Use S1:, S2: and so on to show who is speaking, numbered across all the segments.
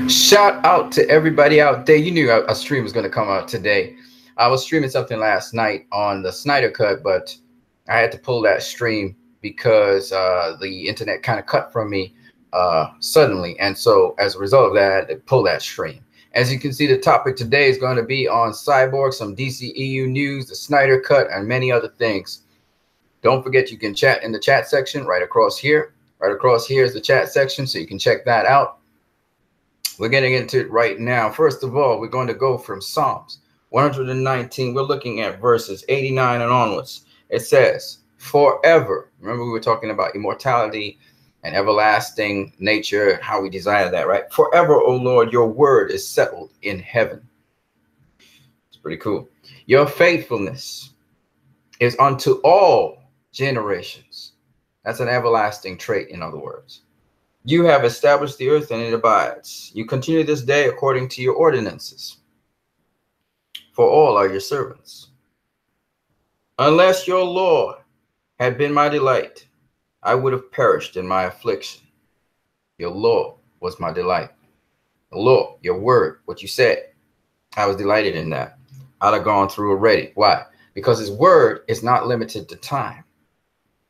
S1: Shout out to everybody out there. You knew a stream was going to come out today. I was streaming something last night on the Snyder Cut, but I had to pull that stream because the internet kind of cut from me suddenly. And so as a result of that, I had to pull that stream. As you can see, the topic today is going to be on Cyborg, some DCEU news, the Snyder Cut, and many other things. Don't forget you can chat in the chat section right across here. Right across here is the chat section, so you can check that out. We're getting into it right now. First of all, we're going to go from Psalms 119. We're looking at verses 89 and onwards. It says, forever. Remember, we were talking about immortality and everlasting nature, how we desire that, right? Forever, O Lord, your word is settled in heaven. It's pretty cool. Your faithfulness is unto all generations. That's an everlasting trait, in other words. You have established the earth and it abides. You continue this day according to your ordinances. For all are your servants. Unless your law had been my delight, I would have perished in my affliction. Your law was my delight. The law, your word, what you said, I was delighted in that. I'd have gone through already. Why? Because his word is not limited to time.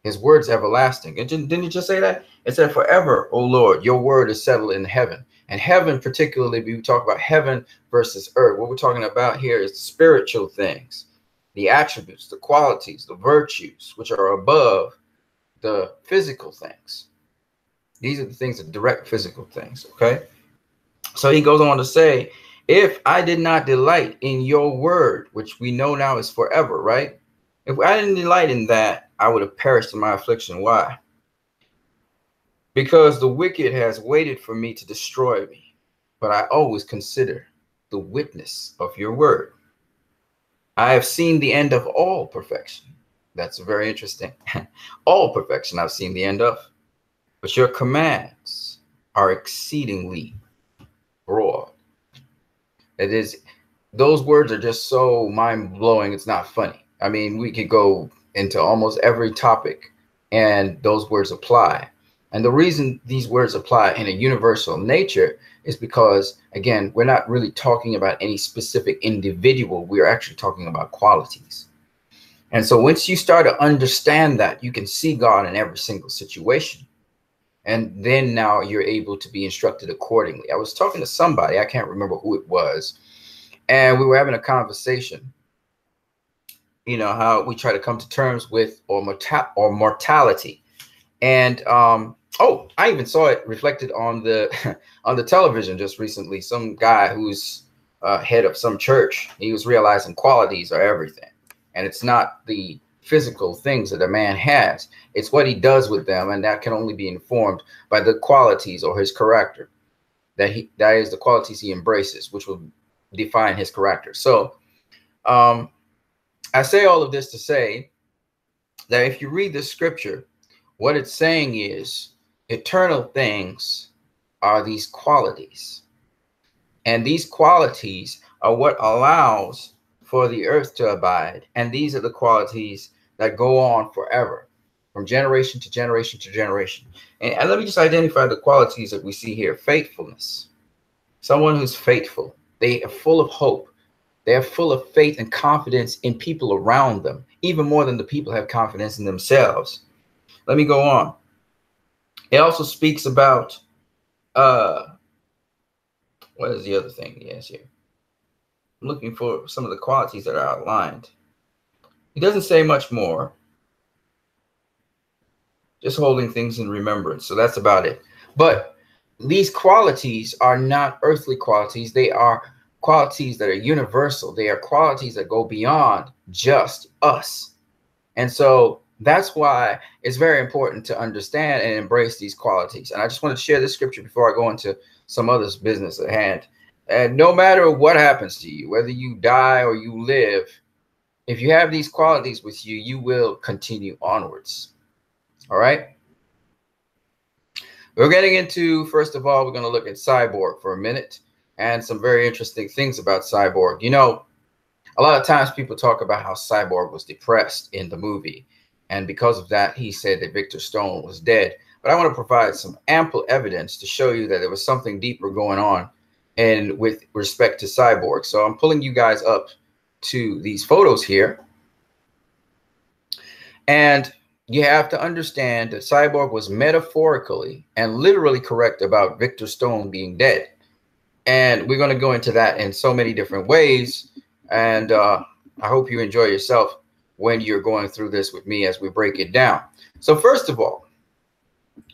S1: His word's everlasting. And didn't you just say that? It said, forever, O Lord, your word is settled in heaven. And heaven, particularly, we talk about heaven versus earth. What we're talking about here is spiritual things, the attributes, the qualities, the virtues, which are above the physical things. These are the things, the direct physical things, okay? So he goes on to say, if I did not delight in your word, which we know now is forever, right? If I didn't delight in that, I would have perished in my affliction. Why? Because the wicked has waited for me to destroy me, but I always consider the witness of your word. I have seen the end of all perfection. That's very interesting. All perfection I've seen the end of, but your commands are exceedingly broad. It is, those words are just so mind-blowing, it's not funny. I mean, we could go into almost every topic and those words apply. And the reason these words apply in a universal nature is because, again, we're not really talking about any specific individual. We're actually talking about qualities. And so once you start to understand that, you can see God in every single situation. And then now you're able to be instructed accordingly. I was talking to somebody, I can't remember who it was, and we were having a conversation. You know, how we try to come to terms with mortality. And oh, I even saw it reflected on the on the television just recently. Some guy who's head of some church, he was realizing qualities are everything. And it's not the physical things that a man has. It's what he does with them. And that can only be informed by the qualities or his character. That is the qualities he embraces, which will define his character. So I say all of this to say that if you read the scripture, what it's saying is eternal things are these qualities. And these qualities are what allows for the earth to abide. And these are the qualities that go on forever, from generation to generation to generation. And let me just identify the qualities that we see here. Faithfulness. Someone who's faithful. They are full of hope. They are full of faith and confidence in people around them, even more than the people have confidence in themselves. Let me go on. It also speaks about, what is the other thing he has here? I'm looking for some of the qualities that are outlined. He doesn't say much more. Just holding things in remembrance. So that's about it. But these qualities are not earthly qualities. They are qualities that are universal. They are qualities that go beyond just us. And so that's why it's very important to understand and embrace these qualities. And I just want to share this scripture before I go into some other business at hand. And no matter what happens to you, whether you die or you live, if you have these qualities with you, you will continue onwards. All right. We're getting into, first of all, we're going to look at Cyborg for a minute. And some very interesting things about Cyborg. You know, a lot of times people talk about how Cyborg was depressed in the movie. And because of that, he said that Victor Stone was dead. but I want to provide some ample evidence to show you that there was something deeper going on and with respect to Cyborg. So I'm pulling you guys up to these photos here. And you have to understand that Cyborg was metaphorically and literally correct about Victor Stone being dead. And we're going to go into that in so many different ways. And I hope you enjoy yourself when you're going through this with me as we break it down. So first of all,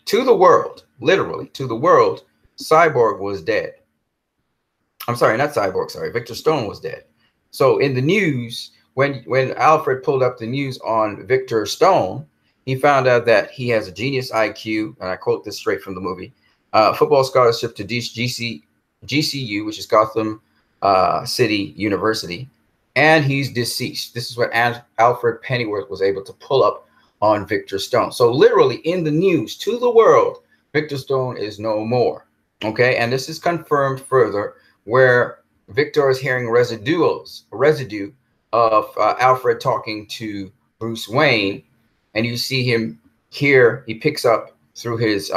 S1: to the world, literally to the world, Cyborg was dead. I'm sorry, not Cyborg, sorry, Victor Stone was dead. So in the news, when Alfred pulled up the news on Victor Stone, he found out that he has a genius IQ, and I quote this straight from the movie, football scholarship to GCEU, which is Gotham City University, and he's deceased. This is what Alfred Pennyworth was able to pull up on Victor Stone. So literally in the news to the world, Victor Stone is no more. Okay, and this is confirmed further where Victor is hearing residue of Alfred talking to Bruce Wayne, and you see him here. He picks up through his,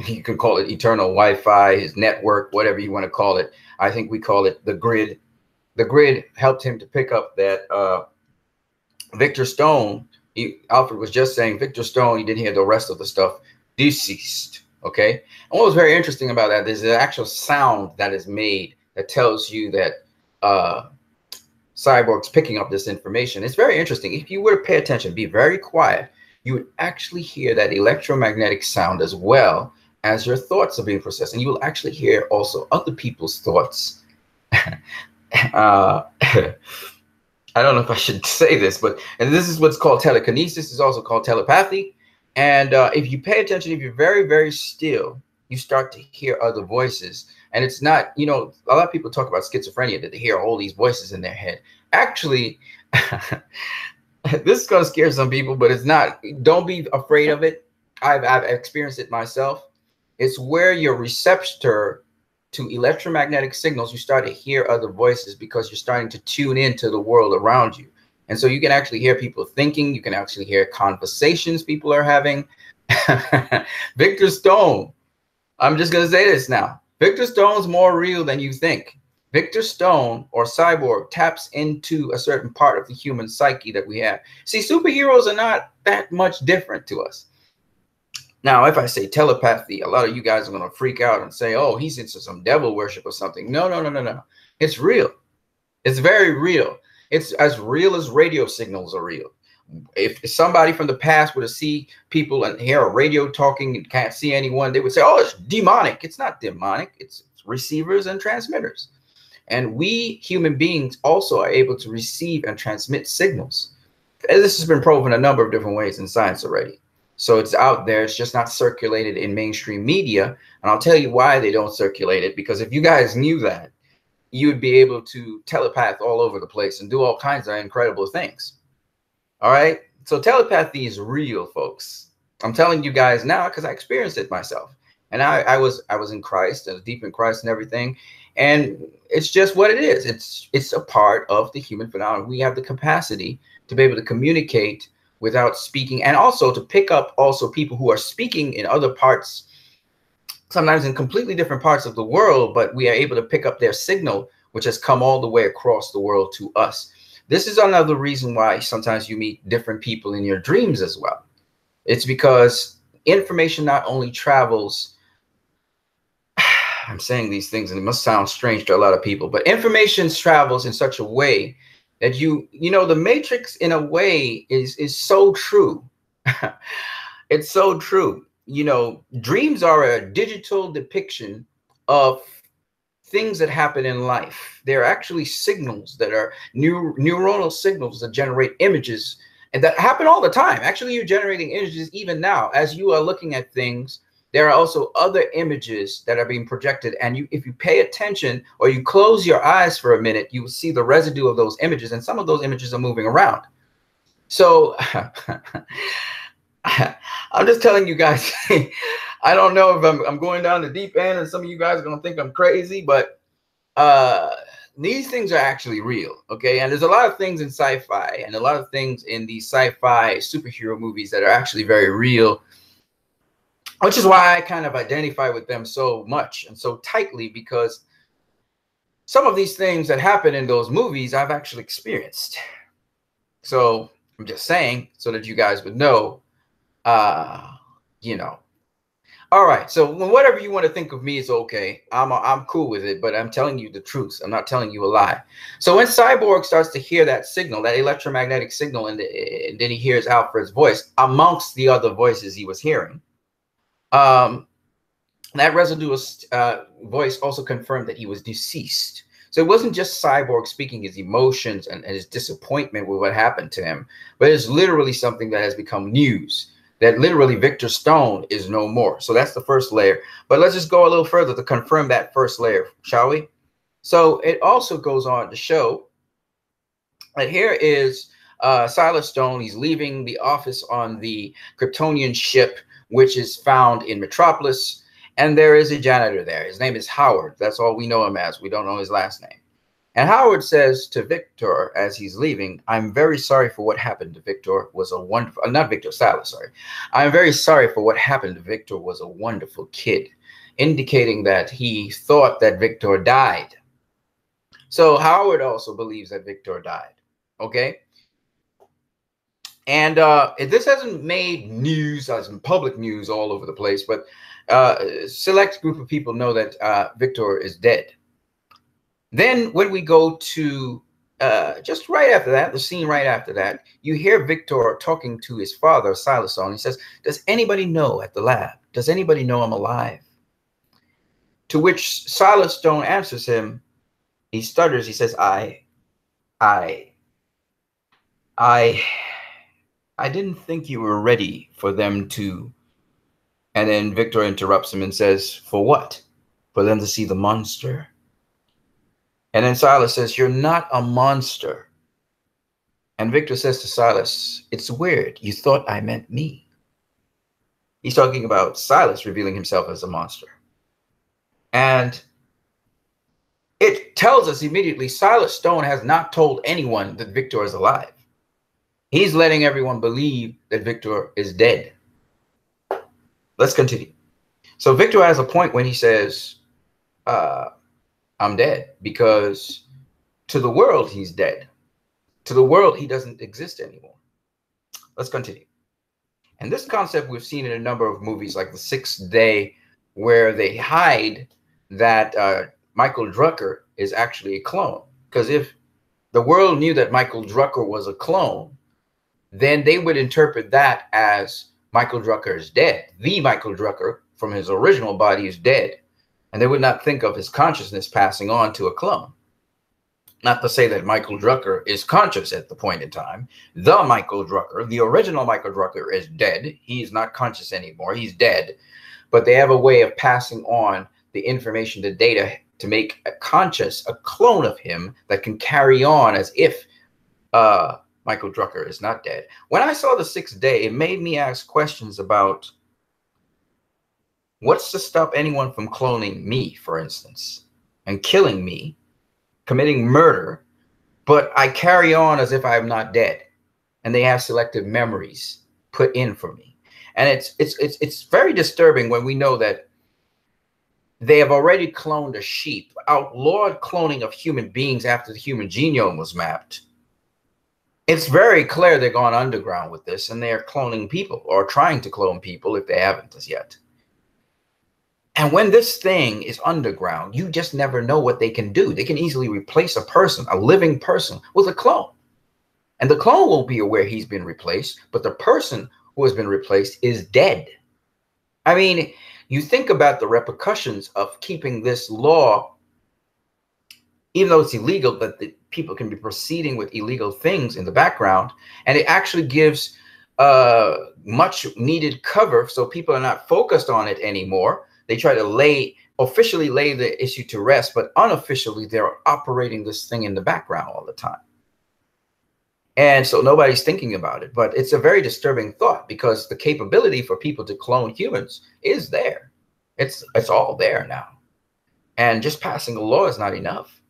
S1: you could call it eternal Wi-Fi, his network, whatever you want to call it. I think we call it the grid. The grid helped him to pick up that Victor Stone. Alfred was just saying Victor Stone. He didn't hear the rest of the stuff. Deceased. Okay. And what was very interesting about that is the actual sound that is made that tells you that Cyborg's picking up this information. It's very interesting. If you were to pay attention, be very quiet, you would actually hear that electromagnetic sound as well as your thoughts are being processed. And you will actually hear also other people's thoughts. I don't know if I should say this, but and this is what's called telekinesis. It's also called telepathy. And if you pay attention, if you're very, very still, you start to hear other voices. And it's not, you know, a lot of people talk about schizophrenia, that they hear all these voices in their head. Actually, this is going to scare some people, but it's not. Don't be afraid of it. I've experienced it myself. It's where your receptor to electromagnetic signals, you start to hear other voices because you're starting to tune into the world around you. And so you can actually hear people thinking. You can actually hear conversations people are having. Victor Stone, I'm just going to say this now. Victor Stone's more real than you think. Victor Stone or Cyborg taps into a certain part of the human psyche that we have. See, superheroes are not that much different to us. Now, if I say telepathy, a lot of you guys are going to freak out and say, oh, he's into some devil worship or something. No, no, no, no, no. It's real. It's very real. It's as real as radio signals are real. If somebody from the past were to see people and hear a radio talking and can't see anyone, they would say, oh, it's demonic. It's not demonic. It's receivers and transmitters. And we human beings also are able to receive and transmit signals. And this has been proven a number of different ways in science already. So it's out there. It's just not circulated in mainstream media. And I'll tell you why they don't circulate it, because if you guys knew that, you would be able to telepath all over the place and do all kinds of incredible things. All right. So telepathy is real, folks. I'm telling you guys now because I experienced it myself. And I was in Christ, and deep in Christ and everything. And it's just what it is. It's a part of the human phenomenon. We have the capacity to be able to communicate without speaking, and also to pick up also people who are speaking in other parts, sometimes in completely different parts of the world, but we are able to pick up their signal, which has come all the way across the world to us. This is another reason why sometimes you meet different people in your dreams as well. It's because information not only travels, I'm saying these things and it must sound strange to a lot of people, but information travels in such a way that you know, the Matrix in a way is so true. It's so true. You know, dreams are a digital depiction of things that happen in life. They're actually signals that are neuronal signals that generate images, and that happen all the time. Actually, you're generating images even now. As you are looking at things, there are also other images that are being projected. And if you pay attention or you close your eyes for a minute, you will see the residue of those images. And some of those images are moving around. So I'm just telling you guys, I don't know if I'm going down the deep end and some of you guys are going to think I'm crazy, but these things are actually real. Okay. And there's a lot of things in sci-fi and a lot of things in these sci-fi superhero movies that are actually very real. which is why I kind of identify with them so much and so tightly, because some of these things that happen in those movies I've actually experienced. So I'm just saying so that you guys would know, you know. All right, so whatever you want to think of me is okay. I'm cool with it, but I'm telling you the truth. I'm not telling you a lie. So when Cyborg starts to hear that signal, that electromagnetic signal, and then he hears Alfred's voice amongst the other voices he was hearing, that residual voice also confirmed that he was deceased. So it wasn't just Cyborg speaking his emotions and his disappointment with what happened to him, but it's literally something that has become news, that literally Victor Stone is no more. So that's the first layer. But let's just go a little further to confirm that first layer, shall we? So it also goes on to show that here is Silas Stone. He's leaving the office on the Kryptonian ship, which is found in Metropolis. And there is a janitor there. His name is Howard. That's all we know him as. We don't know his last name. And Howard says to Victor as he's leaving, "I'm very sorry for what happened to Victor. Was a wonderful, not Victor, Silas, sorry. I'm very sorry for what happened to Victor. Was a wonderful kid," indicating that he thought that Victor died. So Howard also believes that Victor died. Okay. And this hasn't made news, as in public news all over the place, but a select group of people know that Victor is dead. Then when we go to just right after that, the scene right after that, you hear Victor talking to his father, Silas Stone. He says, "Does anybody know at the lab? Does anybody know I'm alive?" To which Silas Stone answers him. He stutters. He says, I didn't think you were ready for them to." And then Victor interrupts him and says, "For what? For them to see the monster." And then Silas says, "You're not a monster." And Victor says to Silas, "It's weird. You thought I meant me." He's talking about Silas revealing himself as a monster. And it tells us immediately Silas Stone has not told anyone that Victor is alive. He's letting everyone believe that Victor is dead. Let's continue. So Victor has a point when he says, "I'm dead," because to the world, he's dead. To the world, he doesn't exist anymore. Let's continue. And this concept we've seen in a number of movies, like The Sixth Day, where they hide that Michael Drucker is actually a clone. Because if the world knew that Michael Drucker was a clone, then they would interpret that as Michael Drucker is dead. The Michael Drucker from his original body is dead. And they would not think of his consciousness passing on to a clone. Not to say that Michael Drucker is conscious at the point in time. The Michael Drucker, the original Michael Drucker, is dead. He is not conscious anymore. He's dead. But they have a way of passing on the information, the data, to make a clone of him that can carry on as if Michael Drucker is not dead. When I saw The Sixth Day, it made me ask questions about what's to stop anyone from cloning me, for instance, and killing me, committing murder, but I carry on as if I'm not dead, and they have selective memories put in for me. And it's very disturbing when we know that they have already cloned a sheep, outlawed cloning of human beings after the human genome was mapped. It's very clear they've gone underground with this, and they're cloning people, or trying to clone people if they haven't as yet. And when this thing is underground, you just never know what they can do. They can easily replace a person, a living person, with a clone. And the clone won't be aware he's been replaced, but the person who has been replaced is dead. I mean, you think about the repercussions of keeping this law, even though it's illegal, but the people can be proceeding with illegal things in the background, and it actually gives much needed cover so people are not focused on it anymore. They try to officially lay the issue to rest, but unofficially they're operating this thing in the background all the time. And so nobody's thinking about it, but it's a very disturbing thought, because the capability for people to clone humans is there. It's all there now. And just passing a law is not enough.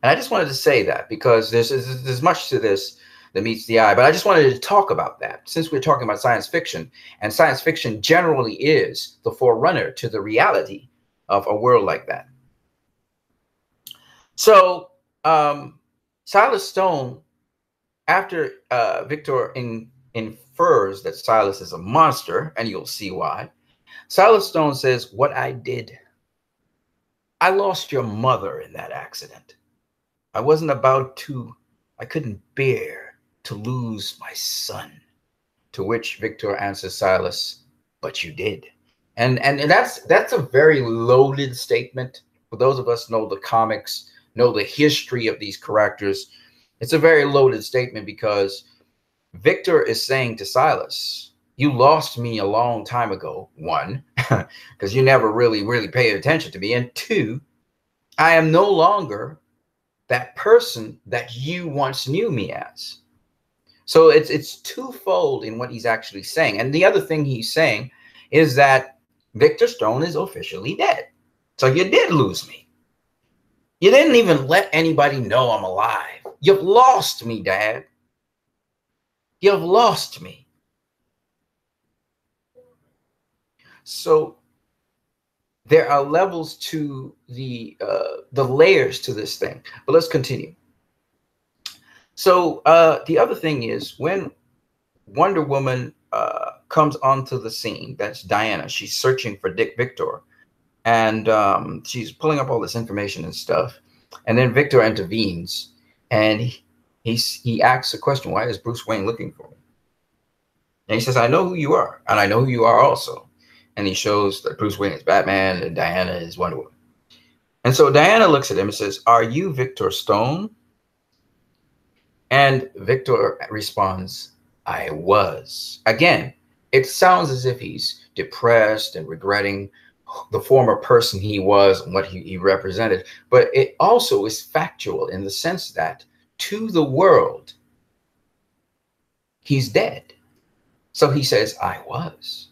S1: And I just wanted to say that, because there's much to this that meets the eye. But I just wanted to talk about that since we're talking about science fiction, and science fiction generally is the forerunner to the reality of a world like that. So Silas Stone, after Victor infers that Silas is a monster, and you'll see why, Silas Stone says, "What I did, I lost your mother in that accident. I couldn't bear to lose my son." To which Victor answers Silas, "But you did." And that's a very loaded statement. For those of us who know the comics, know the history of these characters, it's a very loaded statement because Victor is saying to Silas, "You lost me a long time ago, one, because you never really paid attention to me, and two, I am no longer that person that you once knew me as." So it's twofold in what he's actually saying. And the other thing he's saying is that Victor Stone is officially dead. So you did lose me. You didn't even let anybody know I'm alive. You've lost me, Dad. You've lost me. So there are levels to the layers to this thing. But let's continue. So the other thing is when Wonder Woman comes onto the scene, that's Diana. She's searching for Victor, and she's pulling up all this information and stuff. And then Victor intervenes, and he asks a question: "Why is Bruce Wayne looking for me?" And he says, "I know who you are, and I know who you are also." And he shows that Bruce Wayne is Batman and Diana is Wonder Woman. And so Diana looks at him and says, "Are you Victor Stone?" And Victor responds, "I was." Again, it sounds as if he's depressed and regretting the former person he was and what he represented. But it also is factual in the sense that to the world, he's dead. So he says, "I was.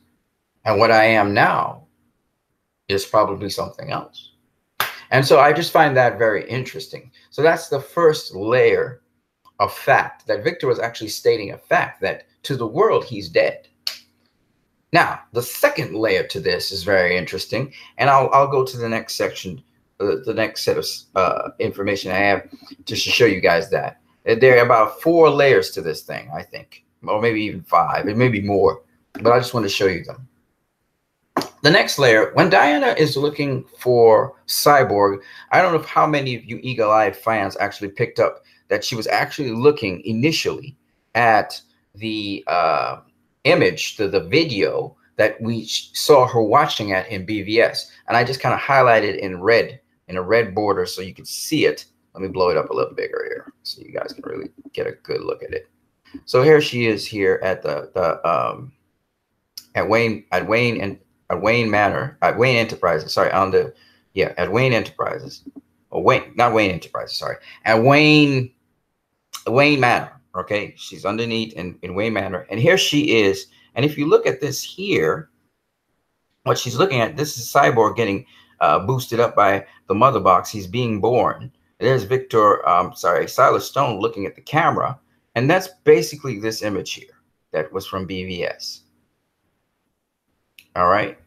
S1: And what I am now is probably something else." And so I just find that very interesting. So that's the first layer of fact, that Victor was actually stating a fact that to the world, he's dead. Now, the second layer to this is very interesting. And I'll go to the next section, the next set of information I have just to show you guys that. There are about 4 layers to this thing, I think, or maybe even 5, it may be more, but I just want to show you them. The next layer, when Diana is looking for Cyborg, I don't know how many of you eagle-eyed fans actually picked up that she was actually looking initially at the image, the video that we saw her watching at in BVS. And I just kind of highlighted in red, in a red border so you can see it. Let me blow it up a little bigger here so you guys can really get a good look at it. So here she is here at at Wayne Manor, at Wayne Enterprises, sorry, on the, yeah, at Wayne Enterprises, or Wayne, not Wayne Enterprises, sorry, at Wayne Manor, okay? She's underneath in Wayne Manor, and here she is, and if you look at this here, what she's looking at, this is Cyborg getting boosted up by the mother box. He's being born. There's Silas Stone looking at the camera, and that's basically this image here that was from BVS. All right.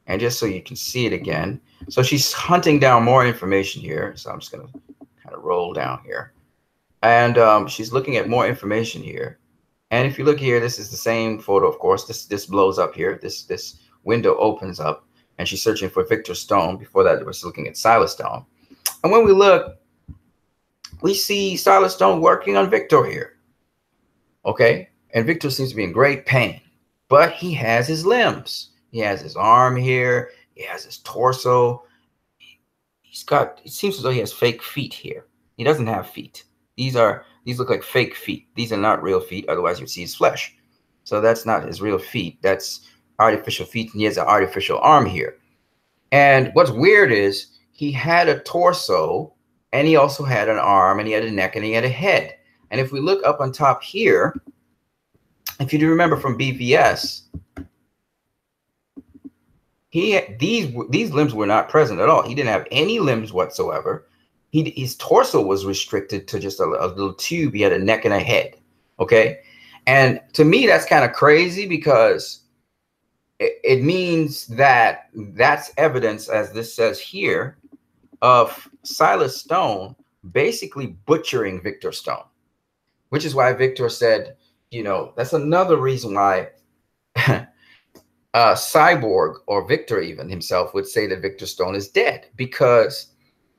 S1: And just so you can see it again. So she's hunting down more information here. So I'm just going to kind of roll down here. And she's looking at more information here. And if you look here, this is the same photo, of course. This blows up here. This window opens up. And she's searching for Victor Stone. Before that, we're looking at Silas Stone. And when we look, we see Silas Stone working on Victor here. Okay. And Victor seems to be in great pain. But he has his limbs. He has his arm here. He has his torso. It seems as though he has fake feet here. He doesn't have feet. These look like fake feet. These are not real feet. Otherwise, you'd see his flesh. So that's not his real feet. That's artificial feet. And he has an artificial arm here. And what's weird is he had a torso, and he also had an arm, and he had a neck, and he had a head. And if we look up on top here, if you do remember from BVS, these limbs were not present at all. He didn't have any limbs whatsoever. his torso was restricted to just a little tube. He had a neck and a head. Okay. And to me, that's kind of crazy because it means that that's evidence, as this says here, of Silas Stone basically butchering Victor Stone, which is why Victor said, you know, that's another reason why Cyborg, or Victor even himself, would say that Victor Stone is dead, because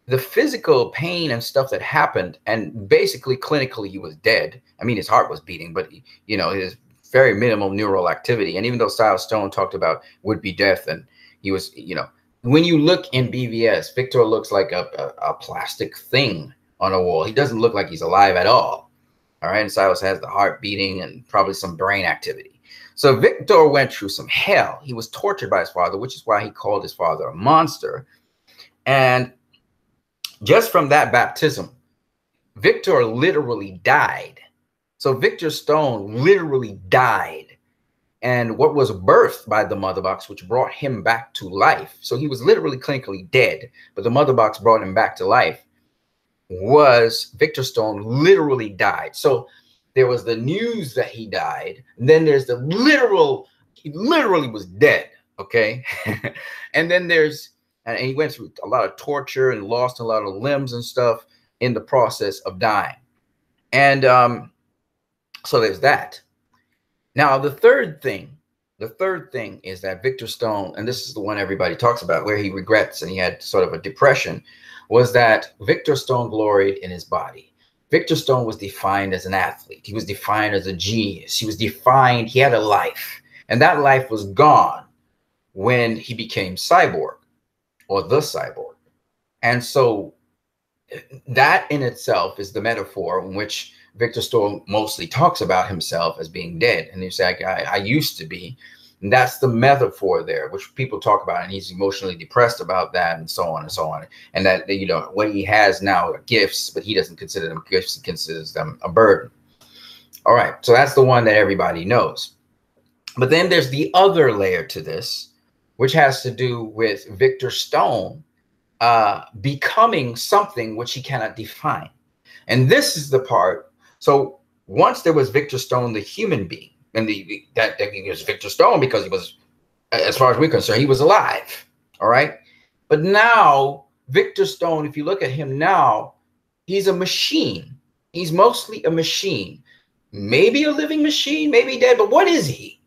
S1: the physical pain and stuff that happened, and basically clinically he was dead. I mean, his heart was beating, but you know, his very minimal neural activity. And even though Silas Stone talked about would-be death, and he was, you know, when you look in BVS, Victor looks like a plastic thing on a wall. He doesn't look like he's alive at all. All right. And Silas has the heart beating and probably some brain activity. So Victor went through some hell. He was tortured by his father, which is why he called his father a monster. And just from that baptism, Victor literally died. So Victor Stone literally died. And what was birthed by the mother box, which brought him back to life. So he was literally clinically dead, but the mother box brought him back to life. Was Victor Stone literally died. So there was the news that he died. And then there's the literal, he literally was dead. Okay. And then there's, and he went through a lot of torture and lost a lot of limbs and stuff in the process of dying. And so there's that. Now, the third thing is that Victor Stone, and this is the one everybody talks about, where he regrets and he had sort of a depression, was that Victor Stone gloried in his body. Victor Stone was defined as an athlete. He was defined as a genius. He was defined, he had a life. And that life was gone when he became Cyborg, or the Cyborg. And so that in itself is the metaphor in which Victor Stone mostly talks about himself as being dead. And he's like, I used to be. And that's the metaphor there, which people talk about. And he's emotionally depressed about that, and so on and so on. And that, you know, what he has now are gifts, but he doesn't consider them gifts. He considers them a burden. All right. So that's the one that everybody knows. But then there's the other layer to this, which has to do with Victor Stone becoming something which he cannot define. And this is the part. So once there was Victor Stone, the human being, and that he was Victor Stone because he was, as far as we're concerned, he was alive. All right. But now Victor Stone, if you look at him now, he's a machine. He's mostly a machine, maybe a living machine, maybe dead. But what is he?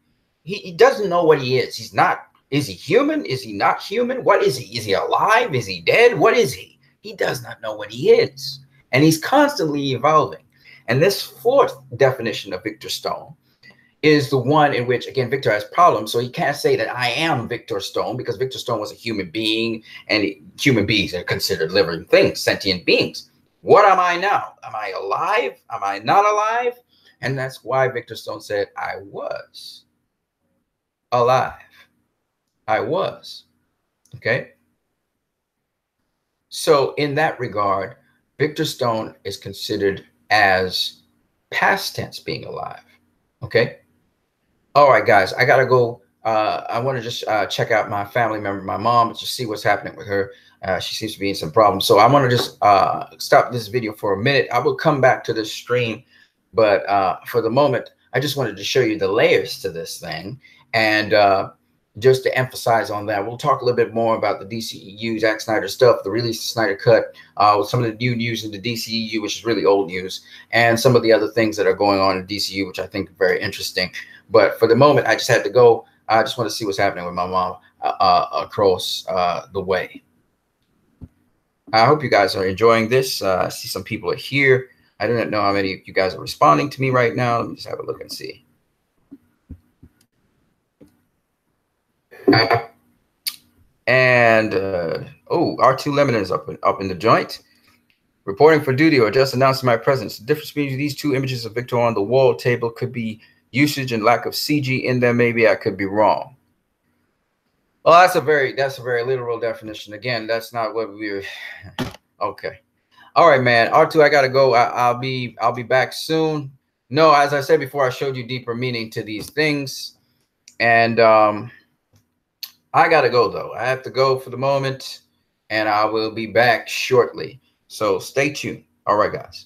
S1: He doesn't know what he is. He's not. Is he human? Is he not human? What is he? Is he alive? Is he dead? What is he? He does not know what he is. And he's constantly evolving. And this fourth definition of Victor Stone is the one in which, again, Victor has problems. So he can't say that I am Victor Stone, because Victor Stone was a human being, and human beings are considered living things, sentient beings. What am I now? Am I alive? Am I not alive? And that's why Victor Stone said, I was alive. I was. Okay. So in that regard, Victor Stone is considered as past tense being alive. Okay. All right, guys, I got to go. I want to just check out my family member, my mom, to see what's happening with her. She seems to be in some problems. So I want to just stop this video for a minute. I will come back to this stream. But for the moment, I just wanted to show you the layers to this thing. And just to emphasize on that, we'll talk a little bit more about the DCEU, Zack Snyder stuff, the release of Snyder Cut, some of the new news in the DCEU, which is really old news, and some of the other things that are going on in DCU, which I think are very interesting. But for the moment, I just had to go. I just want to see what's happening with my mom across the way. I hope you guys are enjoying this. I see some people are here. I don't know how many of you guys are responding to me right now. Let me just have a look and see. And oh, R2 Lemon is up in the joint. Reporting for duty or just announcing my presence. The difference between these two images of Victor on the wall table could be usage and lack of CG in them. Maybe I could be wrong. Well, that's a very literal definition. Again, that's not what we're okay. All right, man. R2, I gotta go. I'll be back soon. No, as I said before, I showed you deeper meaning to these things. And I gotta go though. I have to go for the moment, and I will be back shortly. So stay tuned. All right, guys.